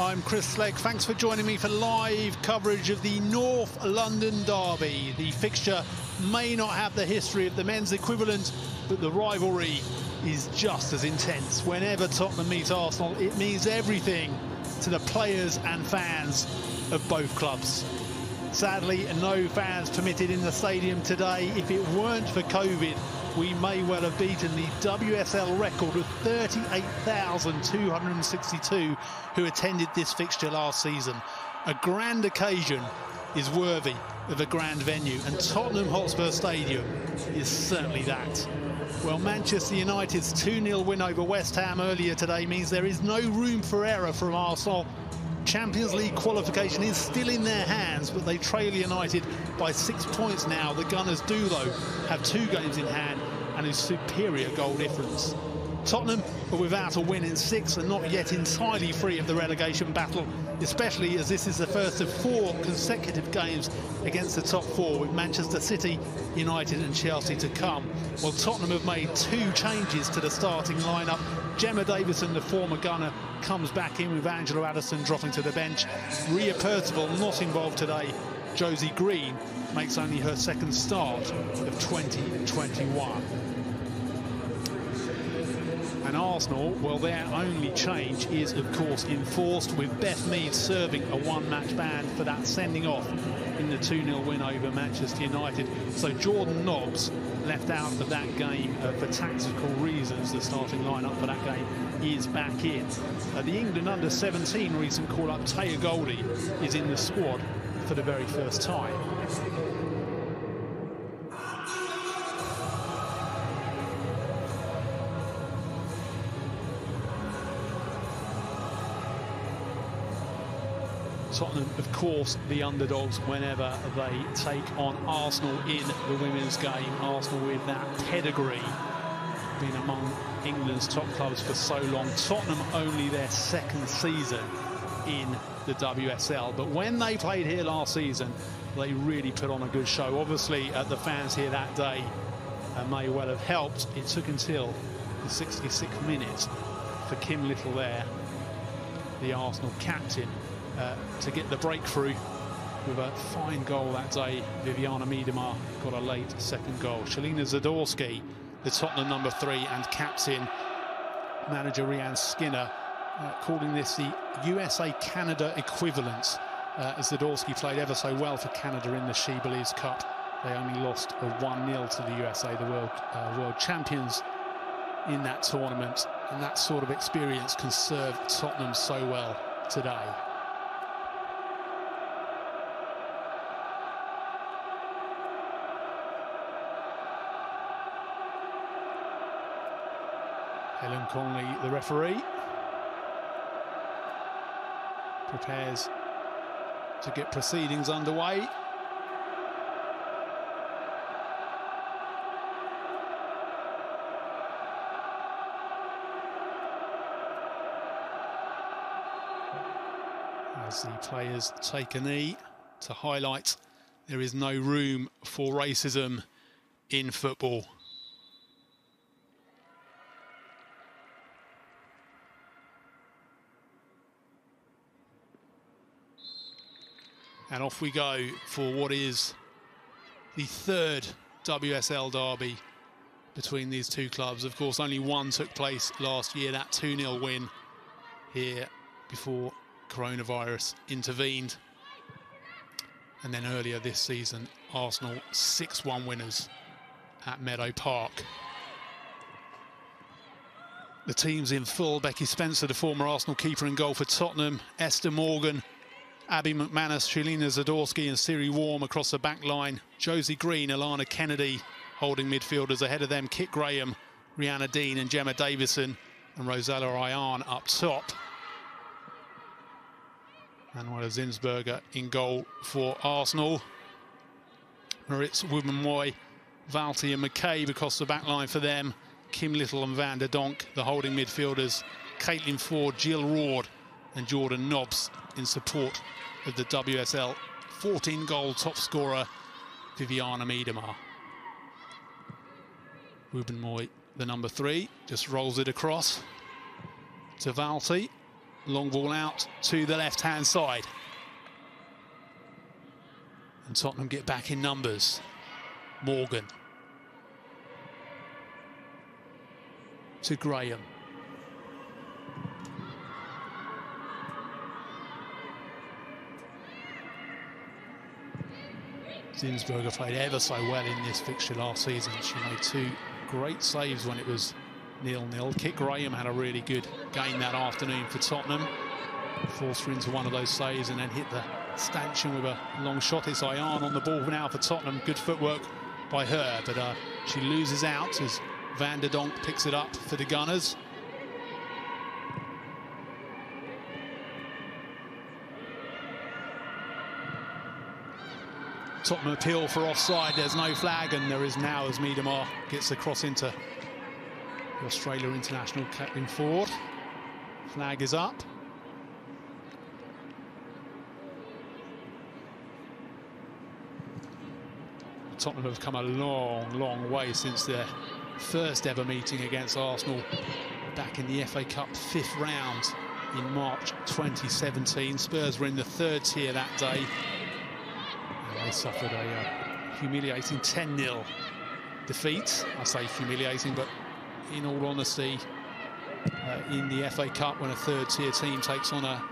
I'm Chris Slegg. Thanks for joining me for live coverage of the North London derby. The fixture may not have the history of the men's equivalent, but the rivalry is just as intense. Whenever Tottenham meet Arsenal, it means everything to the players and fans of both clubs. Sadly, no fans permitted in the stadium today. If it weren't for COVID, we may well have beaten the WSL record of 38,262 who attended this fixture last season. A grand occasion is worthy of a grand venue, and Tottenham Hotspur Stadium is certainly that. Well, Manchester United's 2-0 win over West Ham earlier today means there is no room for error from Arsenal. Champions League qualification is still in their hands, but they trail United by 6 points now. The Gunners do, though, have 2 games in hand and a superior goal difference. Tottenham are without a win in 6 and not yet entirely free of the relegation battle, especially as this is the first of 4 consecutive games against the top 4, with Manchester City, United and Chelsea to come. Well, Tottenham have made 2 changes to the starting lineup. Gemma Davison, the former Gunner, comes back in with Angela Addison dropping to the bench. Ria Percival not involved today. Josie Green makes only her second start of 2021. And Arsenal, well, their only change is, of course, enforced, with Beth Mead serving a 1-match ban for that sending off in the 2-0 win over Manchester United. So Jordan Nobbs left out of that game for tactical reasons. The starting lineup for that game is back in. The England under-17 recent call-up Taya Goldie is in the squad for the very first time. Tottenham, of course, the underdogs whenever they take on Arsenal in the women's game. Arsenal with that pedigree, been among England's top clubs for so long. Tottenham only their 2nd season in the WSL. But when they played here last season, they really put on a good show. Obviously, the fans here that day may well have helped. It took until the 66th minute for Kim Little there, the Arsenal captain, to get the breakthrough with a fine goal that day. Viviana Miedema got a late 2nd goal. Shalina Zadorsky, the Tottenham number 3 and captain, manager Rhian Skinner, calling this the USA-Canada equivalent, as Zadorsky played ever so well for Canada in the She Believes Cup. They only lost 1-0 to the USA, the world champions in that tournament, and that sort of experience can serve Tottenham so well today. Helen Conley, the referee, prepares to get proceedings underway. As the players take a knee to highlight there is no room for racism in football. And off we go for what is the 3rd WSL derby between these 2 clubs. Of course, only one took place last year, that 2-0 win here before coronavirus intervened. And then earlier this season, Arsenal 6-1 winners at Meadow Park. The team's in full. Becky Spencer, the former Arsenal keeper, in goal for Tottenham. Esther Morgan, Abby McManus, Shalina Zadorsky and Siri Worm across the back line. Josie Green, Alana Kennedy holding midfielders. Ahead of them, Kit Graham, Rihanna Dean and Gemma Davison, and Rosella Ayan up top. Manuela Zinsberger in goal for Arsenal. Maritz Wubben-Moy, Valti and McCabe across the back line for them. Kim Little and Van der Donk, the holding midfielders. Caitlin Ford, Jill Ward and Jordan Nobbs in support of the WSL 14-goal top scorer Viviana Miedema. Wubben-Moy, the number 3, just rolls it across to Valti. Long ball out to the left-hand side. And Tottenham get back in numbers. Morgan. To Graham. Zinsberger played ever so well in this fixture last season. She made 2 great saves when it was 0-0. Kit Graham had a really good game that afternoon for Tottenham. Forced her into one of those saves and then hit the stanchion with a long shot. It's Ayan on the ball now for Tottenham. Good footwork by her, but she loses out as Van der Donk picks it up for the Gunners. Tottenham appeal for offside. There's no flag, and there is now as Miedemar gets the cross into the Australia international Kathleen Ford. Flag is up. Tottenham have come a long way since their first ever meeting against Arsenal back in the FA Cup 5th round in March 2017. Spurs were in the 3rd tier that day. And they suffered a humiliating 10-0 defeat. I say humiliating, but in all honesty, in the FA Cup, when a 3rd tier team takes on a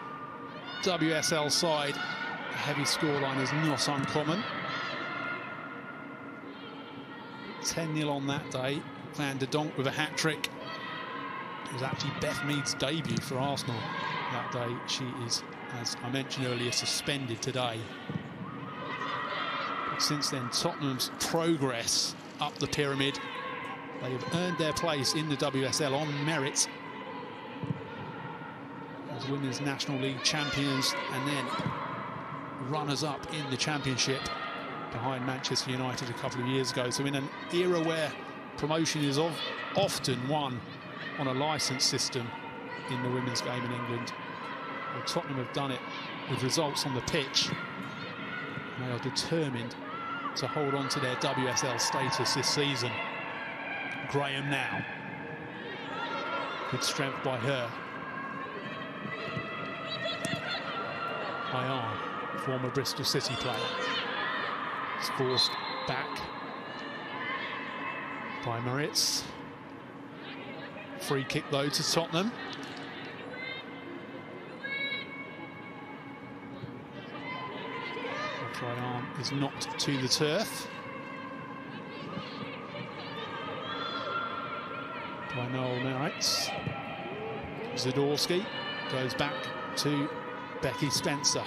WSL side, a heavy scoreline is not uncommon. 10-0 on that day. Van der Donk with a hat-trick. It was actually Beth Mead's debut for Arsenal that day. She is, as I mentioned earlier, suspended today. But since then, Tottenham's progress up the pyramid. They have earned their place in the WSL on merit as Women's National League champions and then runners-up in the Championship behind Manchester United a couple of years ago. So in an era where promotion is often won on a licence system in the women's game in England, well, Tottenham have done it with results on the pitch. And they are determined to hold on to their WSL status this season. Graham now. Good strength by her. Ayan, former Bristol City player. It's forced back by Moritz. Free kick though to Tottenham. Right arm is knocked to the turf by Noel Moritz. Zadorsky goes back to Becky Spencer.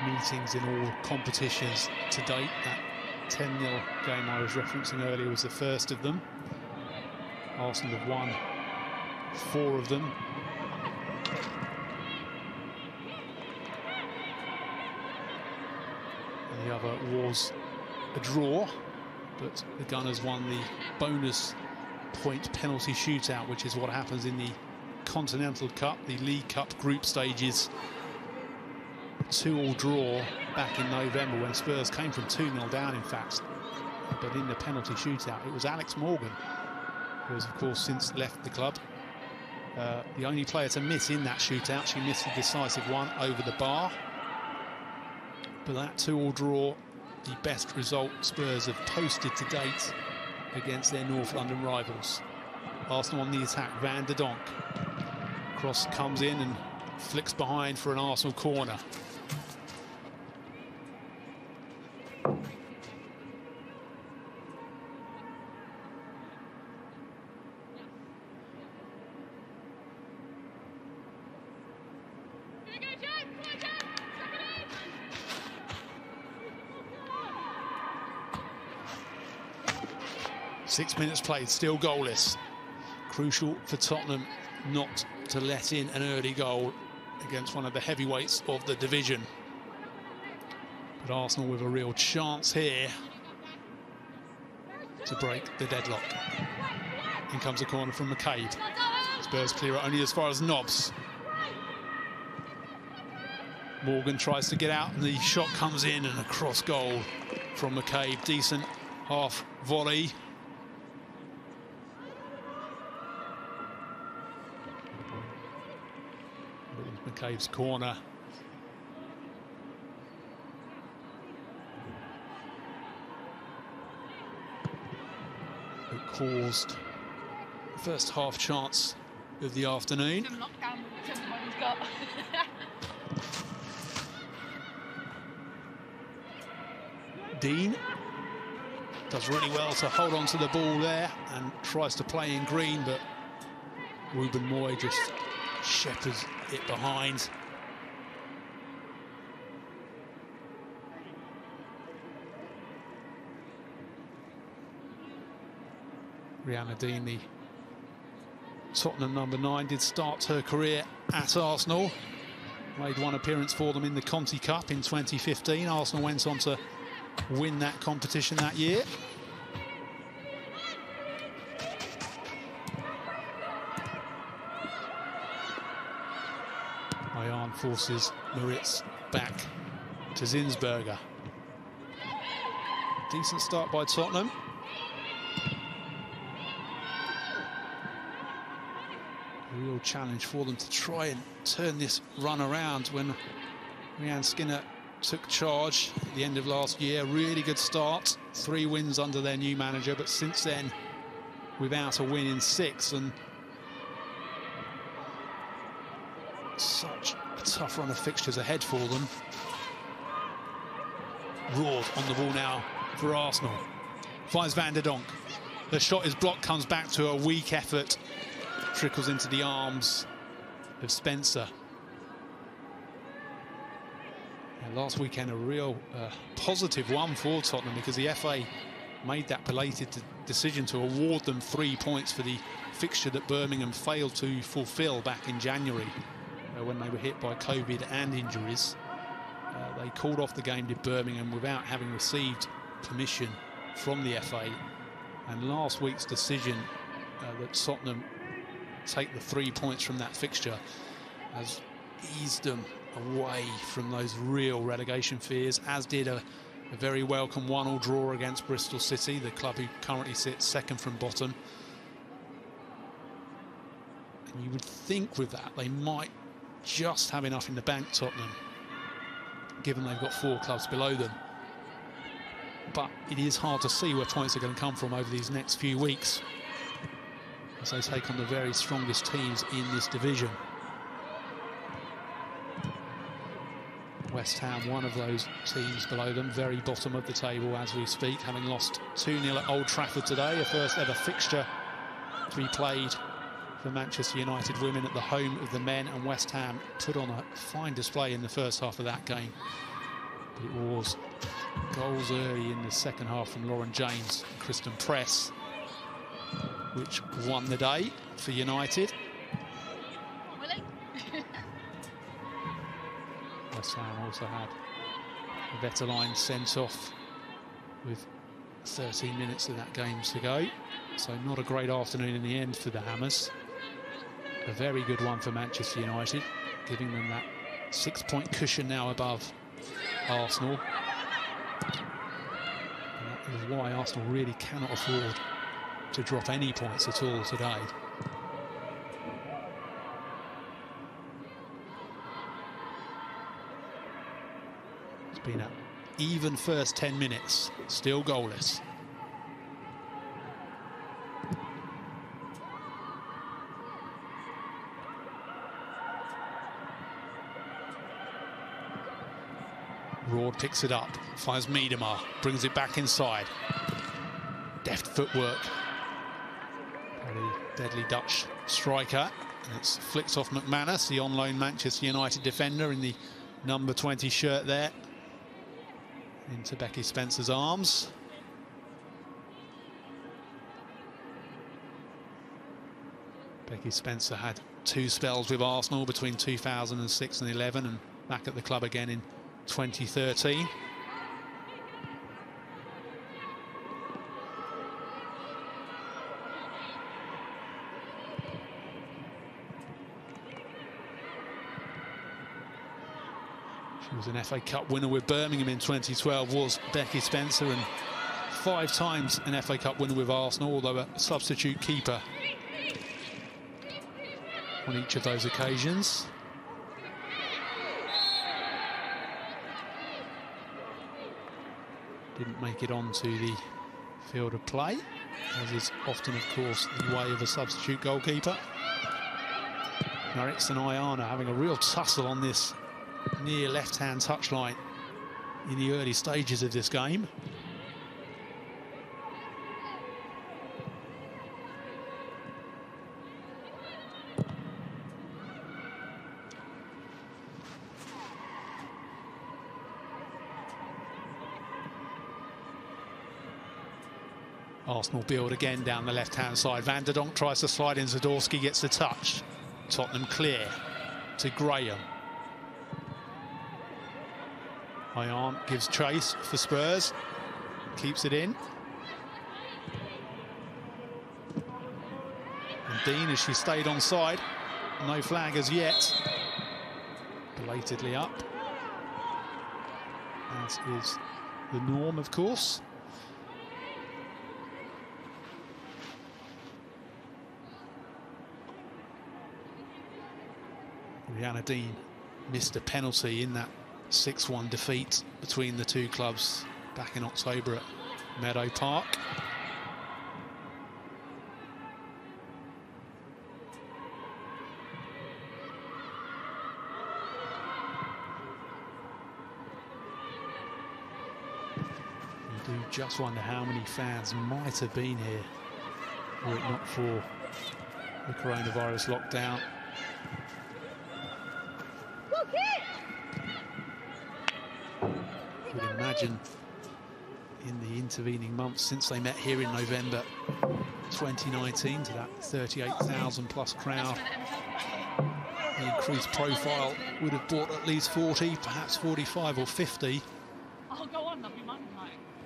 Meetings in all competitions to date. That 10-0 game I was referencing earlier was the first of them. Arsenal have won 4 of them. And the other was a draw, but the Gunners won the bonus point penalty shootout, which is what happens in the Continental Cup, the League Cup group stages. 2-2 draw back in November when Spurs came from 2-0 down, in fact. But in the penalty shootout, it was Alex Morgan, who has, of course, since left the club. The only player to miss in that shootout. She missed the decisive one over the bar. But that 2-2 draw, the best result Spurs have posted to date against their North London rivals. Arsenal on the attack, Van der Donk. Cross comes in and flicks behind for an Arsenal corner. Six minutes played, still goalless. Crucial for Tottenham not to let in an early goal against one of the heavyweights of the division. But Arsenal with a real chance here to break the deadlock. In comes a corner from McCabe. Spurs clear it only as far as Nobbs. Morgan tries to get out and the shot comes in, and a cross goal from McCabe. Decent half volley. McCabe's corner. It caused the first half chance of the afternoon. Dean does really well to hold on to the ball there and tries to play in green, but Ruben Moy just shepherds it behind. Rihanna Dean, the Tottenham number 9, did start her career at Arsenal. Made one appearance for them in the Conti Cup in 2015. Arsenal went on to win that competition that year. Ayan forces Moritz back to Zinsberger. Decent start by Tottenham. A real challenge for them to try and turn this run around when Rhian Skinner took charge at the end of last year. Really good start, 3 wins under their new manager, but since then without a win in 6, and such a tough run of fixtures ahead for them. Roared on the ball now for Arsenal. Finds Van der Donk. The shot is blocked, comes back to a weak effort. Trickles into the arms of Spencer. Last weekend a real positive one for Tottenham, because the FA made that belated decision to award them 3 points for the fixture that Birmingham failed to fulfil back in January when they were hit by COVID and injuries. They called off the game to Birmingham without having received permission from the FA, and last week's decision that Tottenham take the 3 points from that fixture has eased them away from those real relegation fears, as did a very welcome 1-1 draw against Bristol City, the club who currently sits second from bottom. And you would think with that they might just have enough in the bank, Tottenham, given they've got 4 clubs below them. But it is hard to see where points are going to come from over these next few weeks, as they take on the very strongest teams in this division. West Ham, one of those teams below them, very bottom of the table as we speak, having lost 2-0 at Old Trafford today, a first ever fixture to be played for Manchester United women at the home of the men, and West Ham put on a fine display in the first half of that game. But it was goals early in the second half from Lauren James and Kristen Press which won the day for United. West Ham also had a Vetterline sent off with 13 minutes of that game to go. So not a great afternoon in the end for the Hammers. A very good one for Manchester United, giving them that 6-point cushion now above Arsenal. And that is why Arsenal really cannot afford to drop any points at all today. It's been an even first 10 minutes, still goalless. Roard picks it up, finds Miedema, brings it back inside. Deft footwork. The deadly Dutch striker. And it's flicked off McManus, the on-loan Manchester United defender in the number 20 shirt there, into Becky Spencer's arms. Becky Spencer had 2 spells with Arsenal between 2006 and 11, and back at the club again in 2013. She was an FA Cup winner with Birmingham in 2012, was Becky Spencer, and 5 times an FA Cup winner with Arsenal, although a substitute keeper on each of those occasions. Didn't make it onto the field of play, as is often, of course, the way of a substitute goalkeeper. Maritz and Ayana having a real tussle on this near left-hand touchline in the early stages of this game. Arsenal build again down the left-hand side. Van der Donk tries to slide in. Zadorsky gets the touch. Tottenham clear to Graham. Ayan gives chase for Spurs. Keeps it in. And Dean, as she stayed onside. No flag as yet. Belatedly up. As is the norm, of course. Rihanna Dean missed a penalty in that 6-1 defeat between the two clubs back in October at Meadow Park. You do just wonder how many fans might have been here were it not for the coronavirus lockdown. You would imagine in the intervening months since they met here in November 2019 to that 38,000 plus crowd, the increased profile would have brought at least 40, perhaps 45 or 50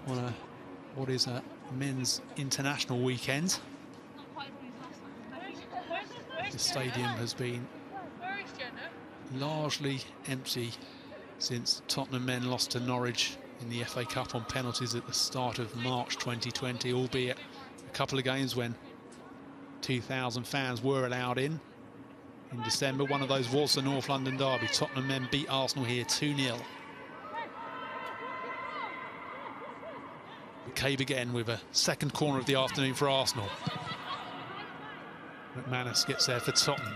on what is a men's international weekend. The stadium has been largely empty since Tottenham men lost to Norwich in the FA Cup on penalties at the start of March 2020, albeit a couple of games when 2,000 fans were allowed in December. One of those was the North London derby. Tottenham men beat Arsenal here 2-0. McCabe again with a second corner of the afternoon for Arsenal. McManus gets there for Tottenham.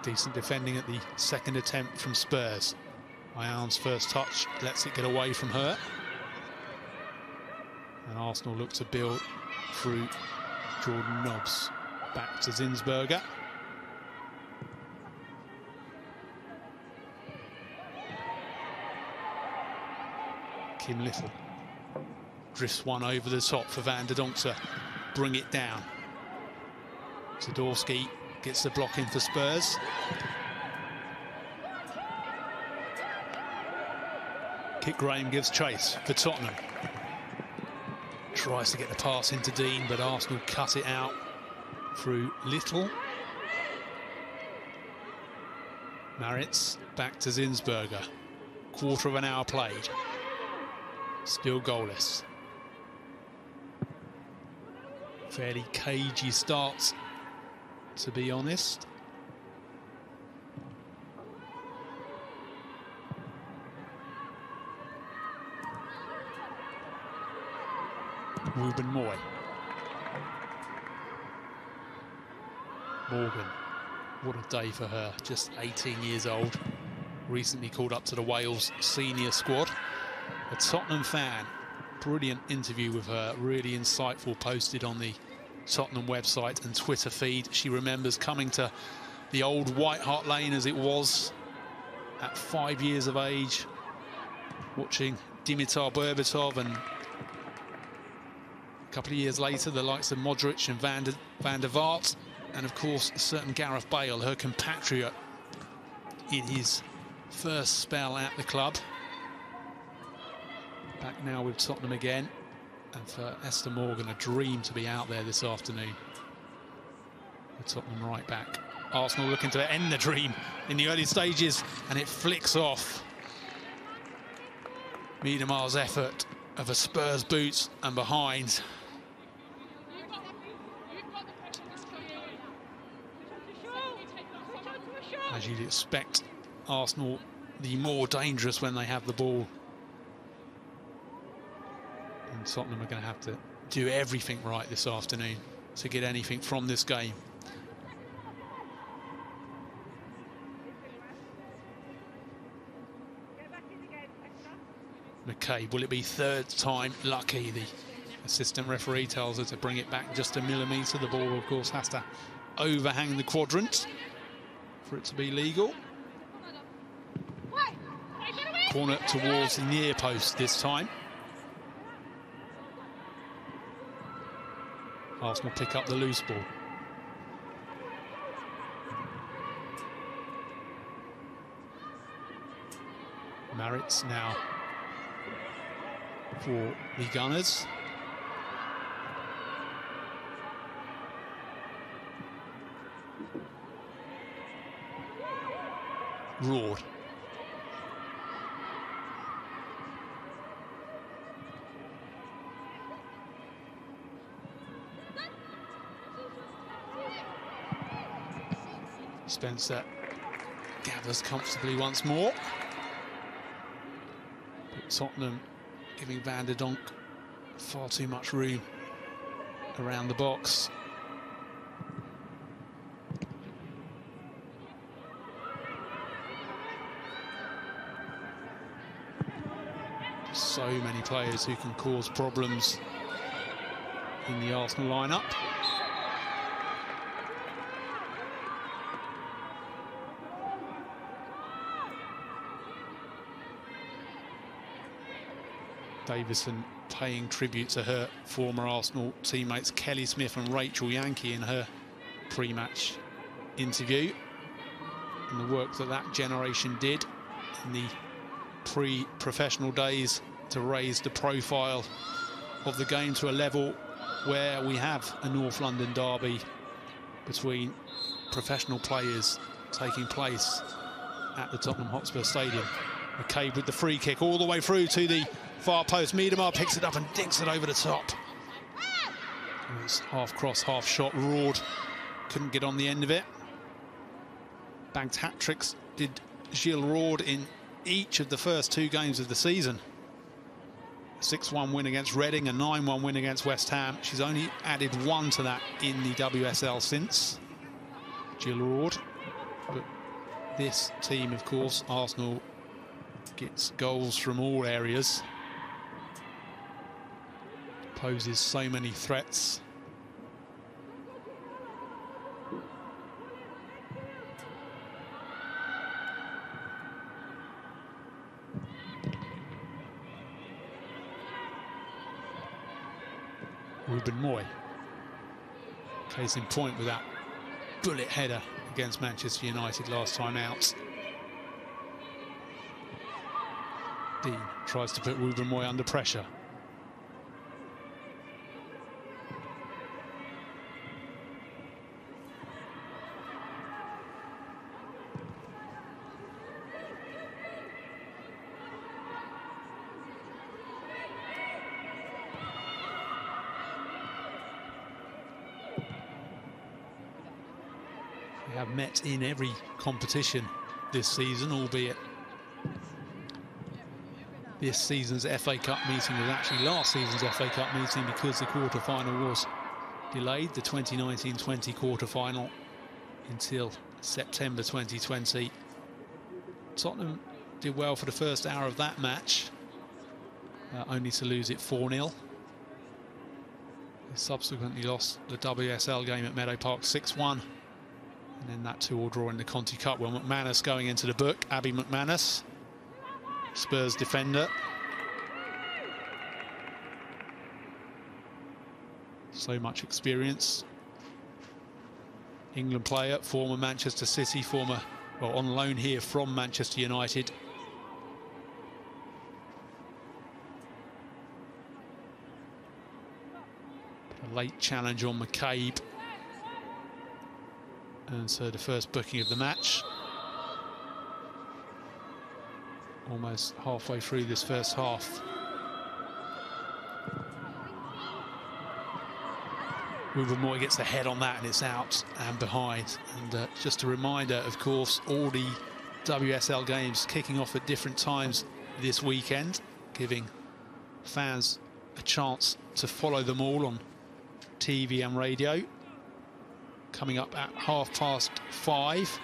Decent defending at the second attempt from Spurs. Ayan's first touch lets it get away from her. And Arsenal look to build through Jordan Nobbs. Back to Zinsberger. Kim Little drifts one over the top for Van der Donk to bring it down. Zadorsky gets the block in for Spurs. Kit Graham gives chase for Tottenham. Tries to get the pass into Dean, but Arsenal cut it out through Little. Maritz back to Zinsberger. Quarter of an hour played. Still goalless. Fairly cagey starts, to be honest. Ruben Moy. Morgan, what a day for her, just 18 years old. Recently called up to the Wales senior squad. A Tottenham fan, brilliant interview with her, really insightful, posted on the Tottenham website and Twitter feed. She remembers coming to the old White Hart Lane as it was at 5 years of age, watching Dimitar Berbatov, and a couple of years later, the likes of Modric and Van der Vaart, and of course, a certain Gareth Bale, her compatriot, in his first spell at the club. Back now with Tottenham again, and for Esther Morgan, a dream to be out there this afternoon. The Tottenham right back. Arsenal looking to end the dream in the early stages, and it flicks off. Miedemar's effort of a Spurs boot and behind. As you'd expect, Arsenal the more dangerous when they have the ball. And Tottenham are going to have to do everything right this afternoon to get anything from this game. McKay, will it be third time lucky? The assistant referee tells her to bring it back just a millimetre. The ball, of course, has to overhang the quadrant for it to be legal. Corner towards the near post this time. Arsenal pick up the loose ball. Maritz now for the Gunners. Roared. Spencer gathers comfortably once more. But Tottenham giving Van der Donk far too much room around the box. So many players who can cause problems in the Arsenal lineup. Davison paying tribute to her former Arsenal teammates Kelly Smith and Rachel Yankee in her pre-match interview, and the work that that generation did in the pre-professional days to raise the profile of the game to a level where we have a North London derby between professional players taking place at the Tottenham Hotspur Stadium. McCabe with the free kick all the way through to the far post. Miedemar picks it up and dinks it over the top. It was half cross, half shot. Roared, couldn't get on the end of it. Bagged hat-tricks did Gilles Roared in each of the first two games of the season. A 6-1 win against Reading, a 9-1 win against West Ham. She's only added one to that in the WSL since. Gilles Roared. But this team, of course, Arsenal, gets goals from all areas. Poses so many threats. Ruben Moy, case in point with that bullet header against Manchester United last time out. Dean tries to put Ruben Moy under pressure. They have met in every competition this season, albeit this season's FA Cup meeting was actually last season's FA Cup meeting because the quarter-final was delayed, the 2019-20 quarter-final, until September 2020. Tottenham did well for the first hour of that match, only to lose it 4-0. They subsequently lost the WSL game at Meadow Park 6-1, and then that 2-2 draw in the Conti Cup. Well, McManus going into the book, Abby McManus, Spurs defender. So much experience. England player, former Manchester City, on loan here from Manchester United. A late challenge on McCabe. And so the first booking of the match. Almost halfway through this first half. Moy gets the head on that, and it's out and behind. And just a reminder, of course, all the WSL games kicking off at different times this weekend, giving fans a chance to follow them all on TV and radio. Coming up at 5:30.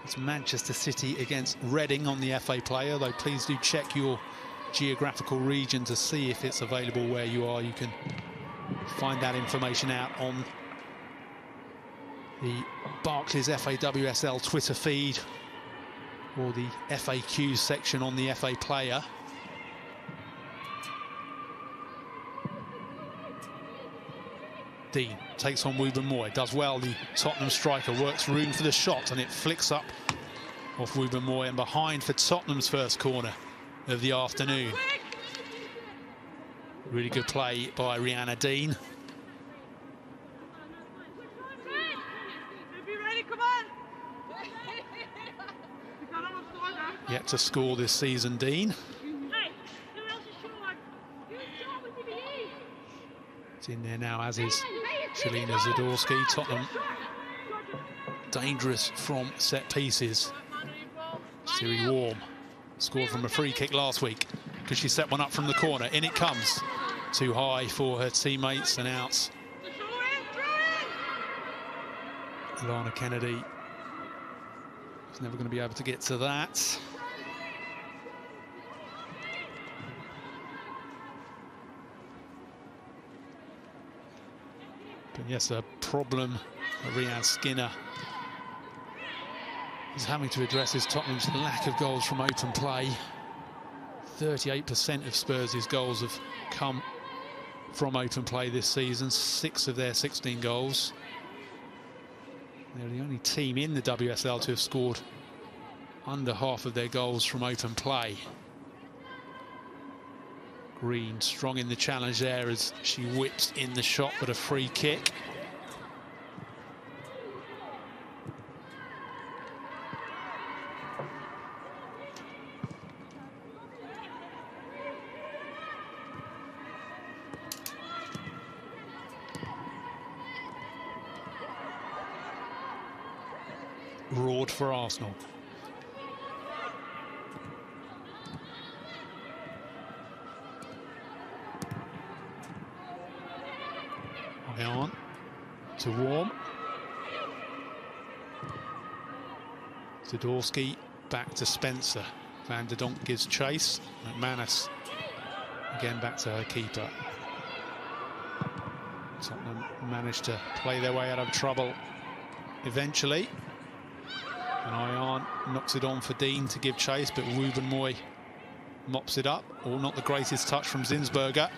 It's Manchester City against Reading on the FA Player, though please do check your geographical region to see if it's available where you are. You can find that information out on the Barclays FA WSL Twitter feed or the FAQ section on the FA Player. Dean takes on Moy, does well. The Tottenham striker works room for the shot, and it flicks up off Moy and behind for Tottenham's first corner of the afternoon. Really good play by Rihanna Dean. Yet to score this season, Dean. It's in there now, as is Shelina Zadorsky. Tottenham dangerous from set pieces. Siri Warm scored from a free kick last week because she set one up from the corner. In it comes. Too high for her teammates and out. Lana Kennedy is never going to be able to get to that. But yes, a problem Rhian Skinner is having to address is Tottenham's lack of goals from open play. 38% of Spurs' goals have come from open play this season, 6 of their 16 goals. They're the only team in the WSL to have scored under half of their goals from open play. Green strong in the challenge there as she whips in the shot, but a free kick. Roared for Arsenal. On to Warm. Zadorsky back to Spencer. Van der Donk gives chase. McManus again back to her keeper. Tottenham managed to play their way out of trouble eventually. And Ayan knocks it on for Dean to give chase, but Moy mops it up. Or not the greatest touch from Zinsberger.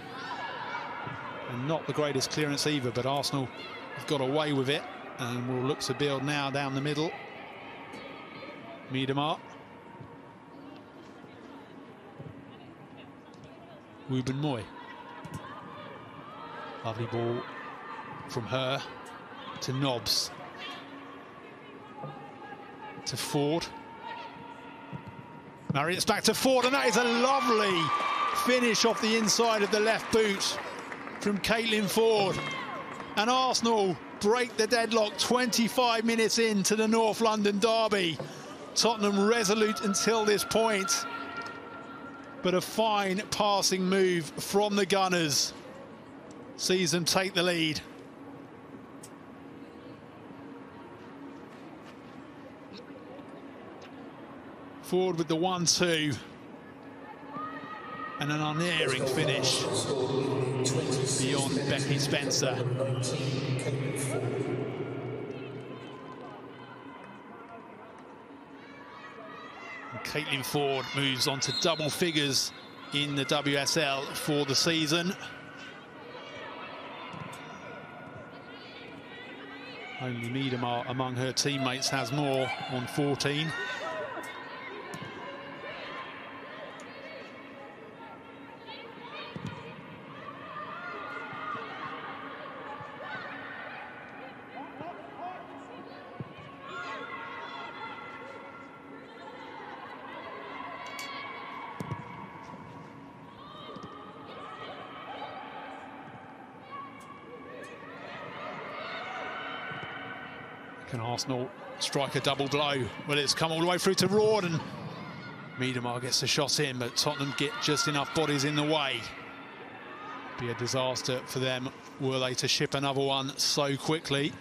And not the greatest clearance either, but Arsenal have got away with it and will look to build now down the middle. Miedema. Moy. Lovely ball from her to Nobbs. To Ford. Marriott's back to Ford, and that is a lovely finish off the inside of the left boot from Caitlin Ford. And Arsenal break the deadlock 25 minutes into the North London derby. Tottenham resolute until this point, but a fine passing move from the Gunners sees them take the lead. Ford with the 1-2. And an unerring finish beyond Becky Spencer. And Caitlin Ford moves on to double figures in the WSL for the season. Only Miedema among her teammates has more, on 14. Can Arsenal strike a double blow? Well, it's come all the way through to Roard, and Miedema gets the shot in, but Tottenham get just enough bodies in the way. Be a disaster for them were they to ship another one so quickly.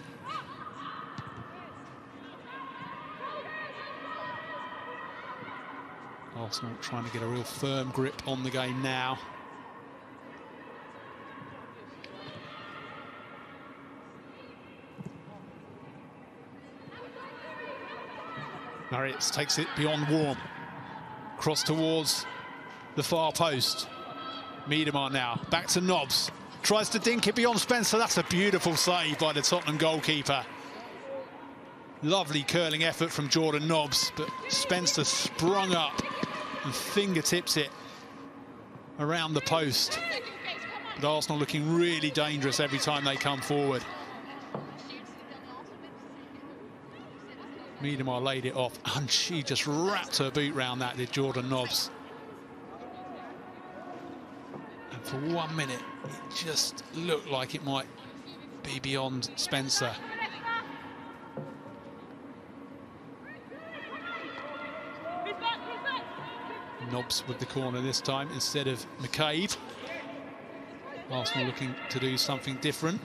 Arsenal trying to get a real firm grip on the game now. Marriott takes it beyond Warm. Cross towards the far post. Miedema now, back to Nobbs. Tries to dink it beyond Spencer. That's a beautiful save by the Tottenham goalkeeper. Lovely curling effort from Jordan Nobbs, but Spencer sprung up and fingertips it around the post. But Arsenal looking really dangerous every time they come forward. Miedema laid it off, and she just wrapped her boot round that, did Jordan Nobbs. And for 1 minute, it just looked like it might be beyond Spencer. Nobbs with the corner this time instead of McCabe. Arsenal looking to do something different.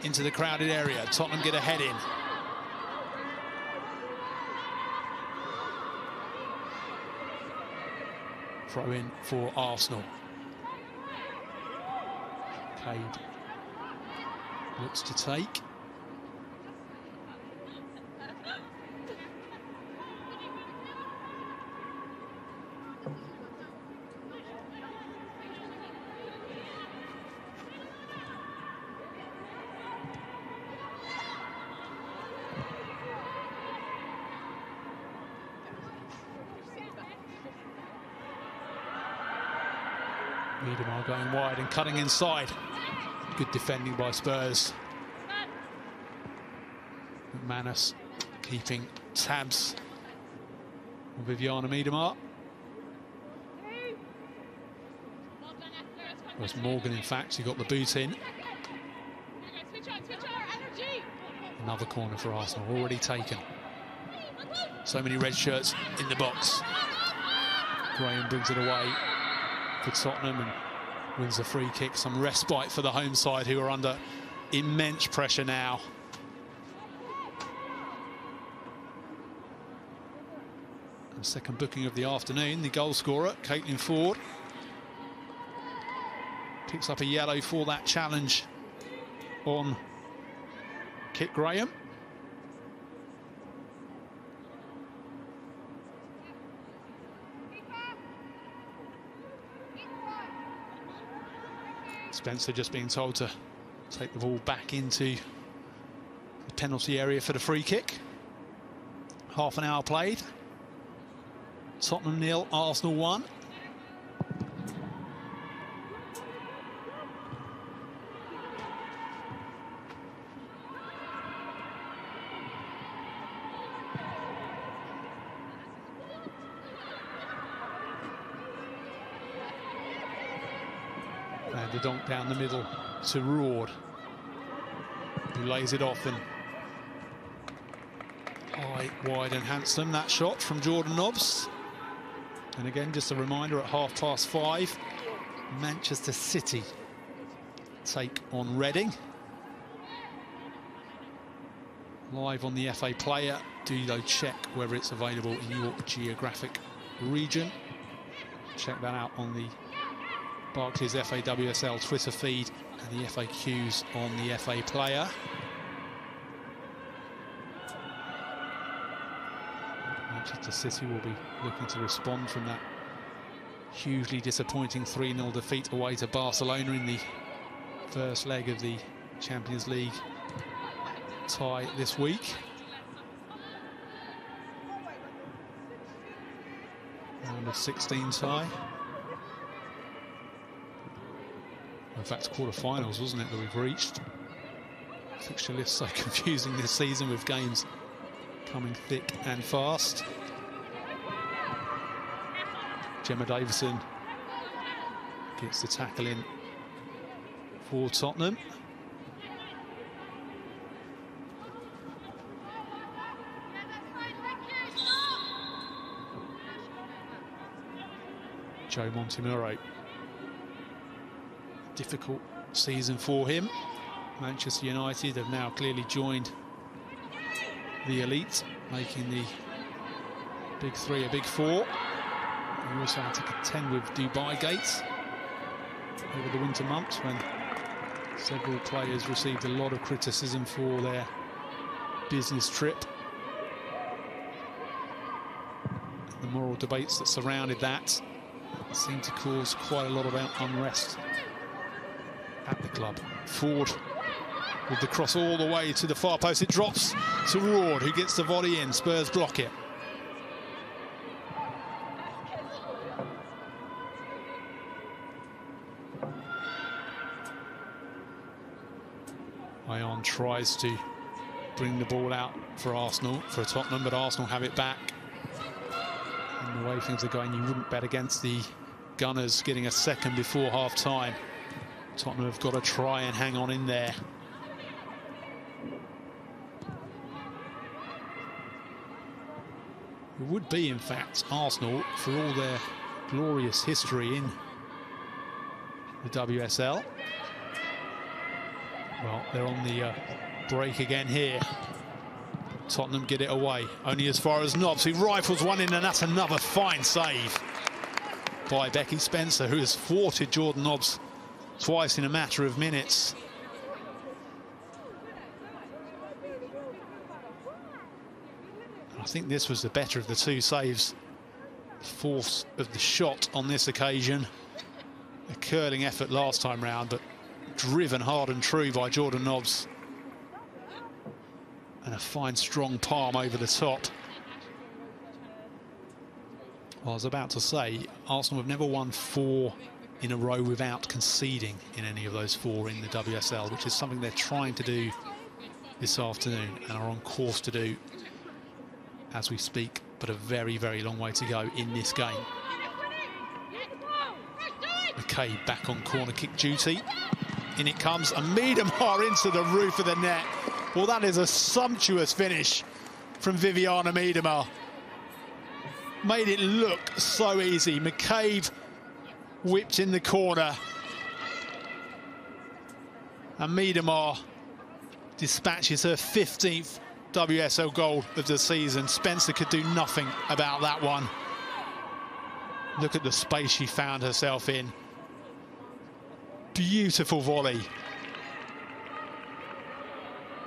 Into the crowded area, Tottenham get a head in. Throw in for Arsenal. Cade looks to take. Miedema going wide and cutting inside. Good defending by Spurs. McManus keeping tabs on Viviana Miedema. Whereas Morgan, in fact, he got the boot in. Another corner for Arsenal, already taken. So many red shirts in the box. Graham brings it away for Tottenham and wins a free kick. Some respite for the home side, who are under immense pressure now. And second booking of the afternoon, the goal scorer, Caitlin Ford, picks up a yellow for that challenge on Kit Graham. Spencer just being told to take the ball back into the penalty area for the free kick. Half an hour played. Tottenham 0, Arsenal 1. And the donk down the middle to Roard, who lays it off, and high, wide and handsome, that shot from Jordan Nobbs. And again, just a reminder, at 5:30, Manchester City take on Reading. Live on the FA Player. Do though check whether it's available in your geographic region. Check that out on the Barclays FA WSL Twitter feed and the FAQs on the FA Player. Manchester City will be looking to respond from that hugely disappointing 3-0 defeat away to Barcelona in the first leg of the Champions League tie this week. Round of 16 tie. In fact, quarter-finals, wasn't it, that we've reached? Fixture list so confusing this season with games coming thick and fast. Gemma Davison gets the tackle in for Tottenham. Joe Montemurro. Difficult season for him. Manchester United have now clearly joined the elite, making the big three a big four. He also had to contend with Dubai Gates over the winter months when several players received a lot of criticism for their business trip. The moral debates that surrounded that seemed to cause quite a lot of unrest at the club. Ford with the cross all the way to the far post. It drops to Ward, who gets the volley in. Spurs block it. Ion tries to bring the ball out for Arsenal, for Tottenham, but Arsenal have it back. And the way things are going, you wouldn't bet against the Gunners getting a second before half-time. Tottenham have got to try and hang on in there. It would be, in fact, Arsenal, for all their glorious history in the WSL. Well, they're on the break again here. Tottenham get it away, only as far as Nobbs, who rifles one in, and that's another fine save by Becky Spencer, who has thwarted Jordan Nobbs twice in a matter of minutes. I think this was the better of the two saves. Force of the shot on this occasion. A curling effort last time round, but driven hard and true by Jordan Nobbs. And a fine, strong palm over the top. Well, I was about to say, Arsenal have never won 4 in a row without conceding in any of those 4 in the WSL, which is something they're trying to do this afternoon and are on course to do as we speak, but a very, very long way to go in this game. McCabe back on corner kick duty. In it comes, and Miedemar into the roof of the net. Well, that is a sumptuous finish from Viviana Miedemar. Made it look so easy. McCabe whipped in the corner. And Miedemar dispatches her 15th WSL goal of the season. Spencer could do nothing about that one. Look at the space she found herself in. Beautiful volley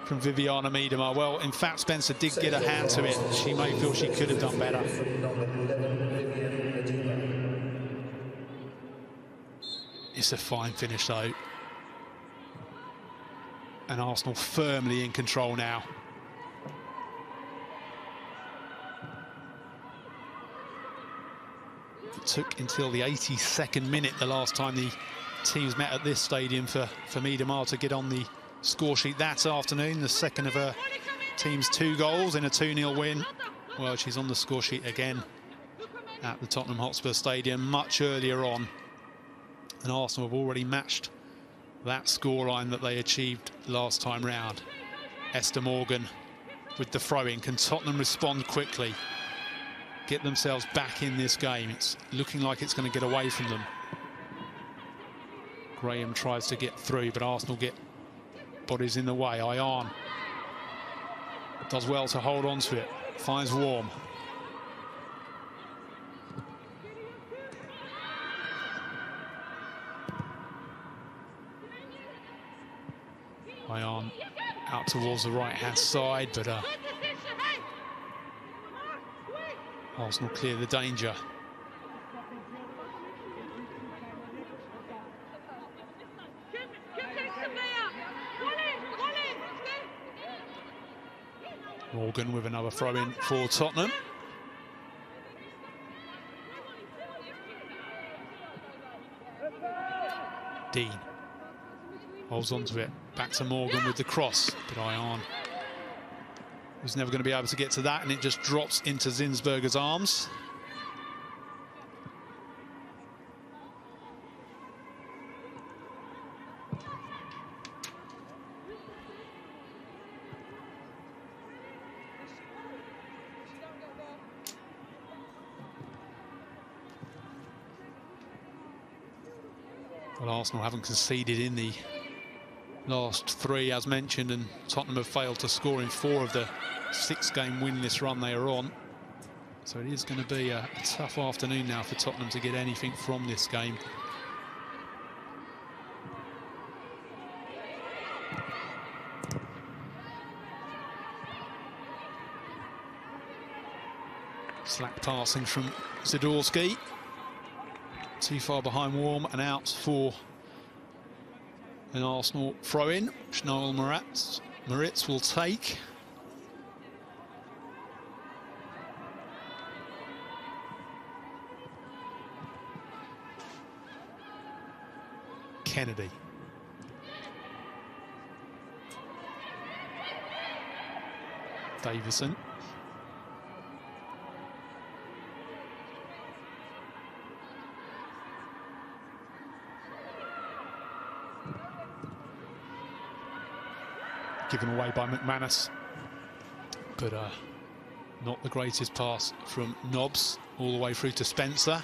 from Viviana Miedemar. Well, in fact, Spencer did get a hand to it. She may feel she could have done better. It's a fine finish, though. And Arsenal firmly in control now. It took until the 82nd minute the last time the teams met at this stadium for Miedemar to get on the score sheet that afternoon. The second of her team's 2 goals in a 2-0 win. Well, she's on the score sheet again at the Tottenham Hotspur Stadium much earlier on. And Arsenal have already matched that scoreline that they achieved last time round. Esther Morgan with the throw-in. Can Tottenham respond quickly? Get themselves back in this game. It's looking like it's going to get away from them. Graham tries to get through, but Arsenal get bodies in the way. Ion does well to hold on to it. Finds Warm. Ion out towards the right-hand side, but Arsenal clear the danger. Morgan with another throw-in for Tottenham. Dean holds on to it. Back to Morgan with the cross. But Ion was never going to be able to get to that, and it just drops into Zinsberger's arms. Well, Arsenal haven't conceded in the last 3, as mentioned, and Tottenham have failed to score in 4 of the 6-game winless run they are on. So it is going to be a tough afternoon now for Tottenham to get anything from this game. Slack passing from Zidorski. Too far behind Warm, and out for an Arsenal throw-in, which Noel Moritz will take. Kennedy. Davison. Given away by McManus, but not the greatest pass from Nobbs, all the way through to Spencer.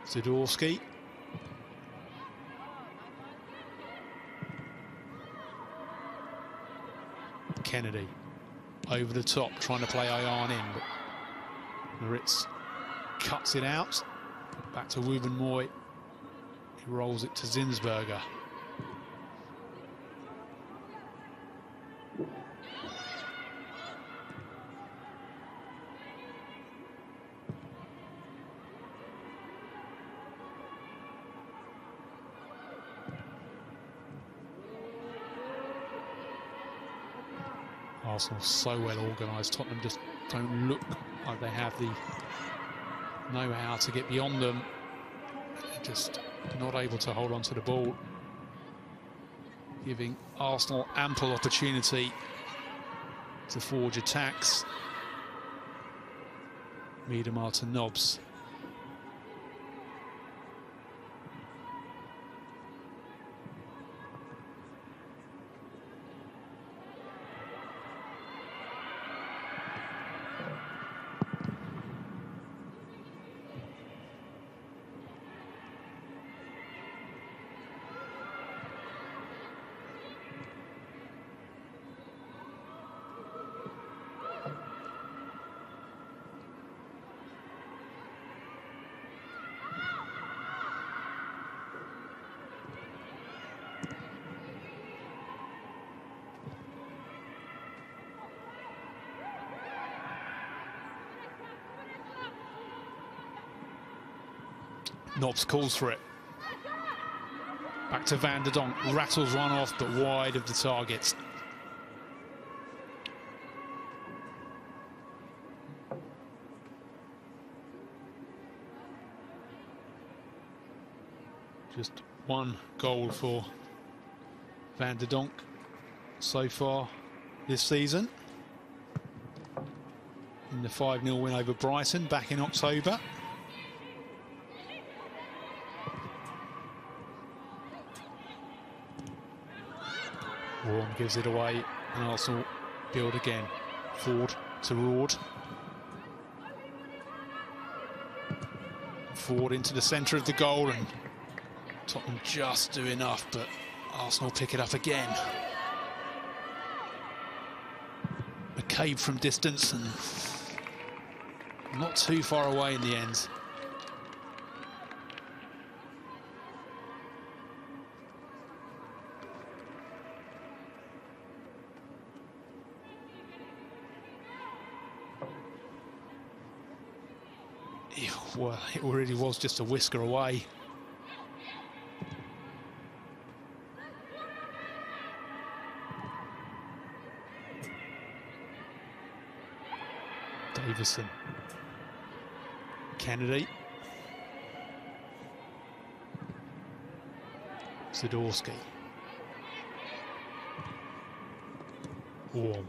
Zidorski. Kennedy over the top, trying to play Ion in, but Moritz cuts it out. Back to Ruben Moy. He rolls it to Zinsberger. Arsenal so well organised. Tottenham just don't look like they have the know-how to get beyond them. They're just not able to hold on to the ball, giving Arsenal ample opportunity to forge attacks. Miedemar to Nobbs. Nobbs calls for it. Back to Van der Donk. Rattles one off, but wide of the target. Just one goal for Van der Donk so far this season, in the 5-0 win over Brighton back in October. Warren gives it away, and Arsenal build again. Ford to Roord. Ford into the centre of the goal, and Tottenham just do enough, but Arsenal pick it up again. McCabe from distance, and not too far away in the end. Well, it already was just a whisker away. Davison. Kennedy. Zadorsky. Warm.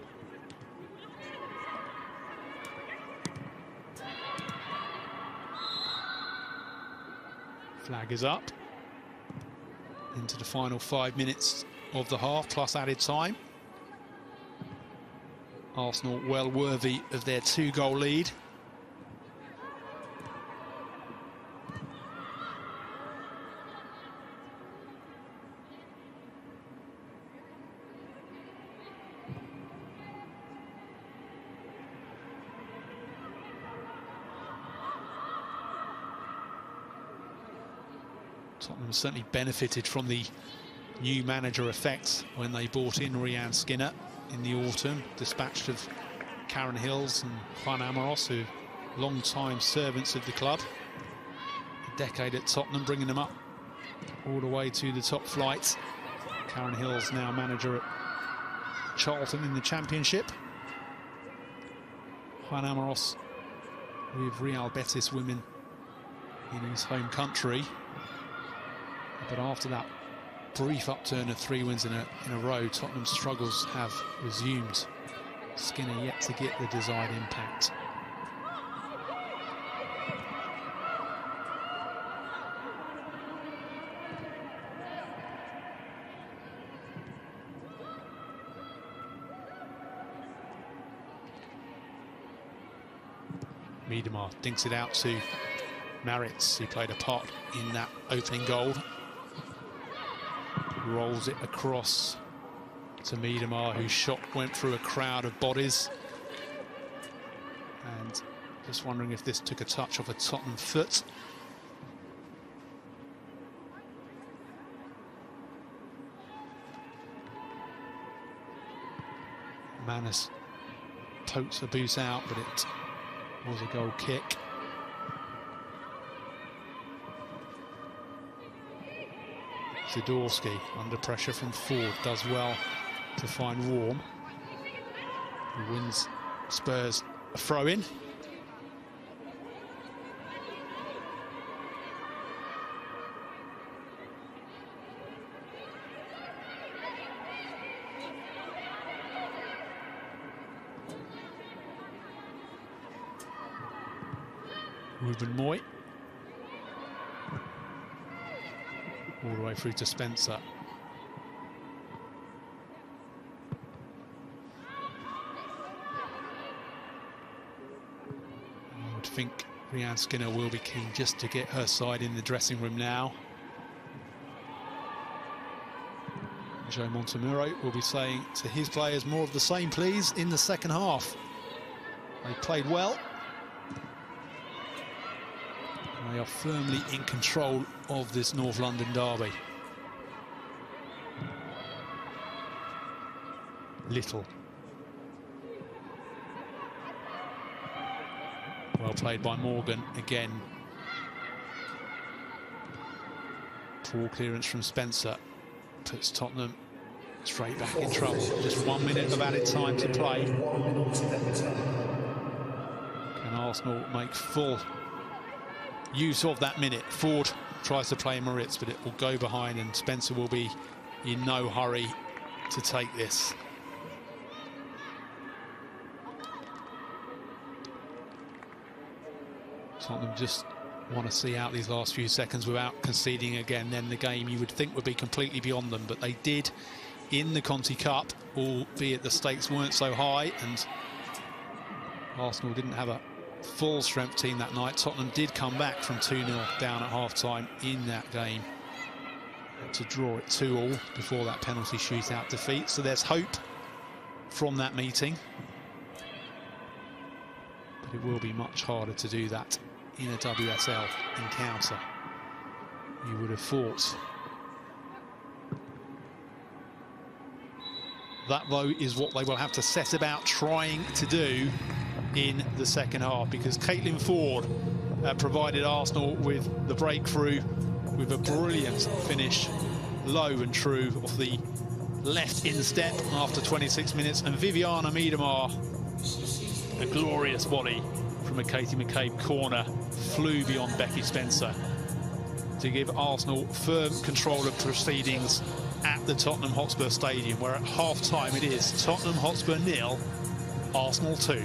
Flag is up. Into the final 5 minutes of the half, plus added time. Arsenal well worthy of their 2-goal lead. Tottenham certainly benefited from the new manager effects when they brought in Rhian Skinner in the autumn, dispatched of Karen Hills and Juan Amoros, who are long-time servants of the club. A decade at Tottenham, bringing them up all the way to the top flight. Karen Hills now manager at Charlton in the Championship. Juan Amoros with Real Betis women in his home country. But after that brief upturn of 3 wins in a row, Tottenham's struggles have resumed. Skinner yet to get the desired impact. Miedemar dinks it out to Maritz, who played a part in that opening goal. Rolls it across to Miedemar, whose shot went through a crowd of bodies. And just wondering if this took a touch off a Tottenham foot. Manus pokes the boot out, but it was a goal kick. Zadorsky under pressure from Ford does well to find Warm, who wins Spurs a throw-in. Ruben Moy. All the way through to Spencer. I would think Rhian Skinner will be keen just to get her side in the dressing room now. Joe Montemuro will be saying to his players, more of the same, please, in the second half. They played well. They are firmly in control of this North London derby. Little. Well played by Morgan again. Poor clearance from Spencer. Puts Tottenham straight back in trouble. Just 1 minute of added time to play. Can Arsenal make full use of that minute? Ford tries to play Maritz, but it will go behind, and Spencer will be in no hurry to take this. Tottenham just want to see out these last few seconds without conceding again. Then the game, you would think, would be completely beyond them, but they did in the Conti Cup, albeit the stakes weren't so high, and Arsenal didn't have a full strength team that night. Tottenham did come back from 2-0 down at half-time in that game to draw it 2-2 before that penalty shootout defeat. So there's hope from that meeting, but it will be much harder to do that in a WSL encounter, you would have thought. That, though, is what they will have to set about trying to do in the second half, because Caitlin Ford provided Arsenal with the breakthrough with a brilliant finish, low and true, off the left instep after 26 minutes, and Viviana Miedemar A glorious volley from a Katie McCabe corner flew beyond Becky Spencer to give Arsenal firm control of proceedings at the Tottenham Hotspur Stadium, where at half-time it is Tottenham Hotspur 0, Arsenal 2.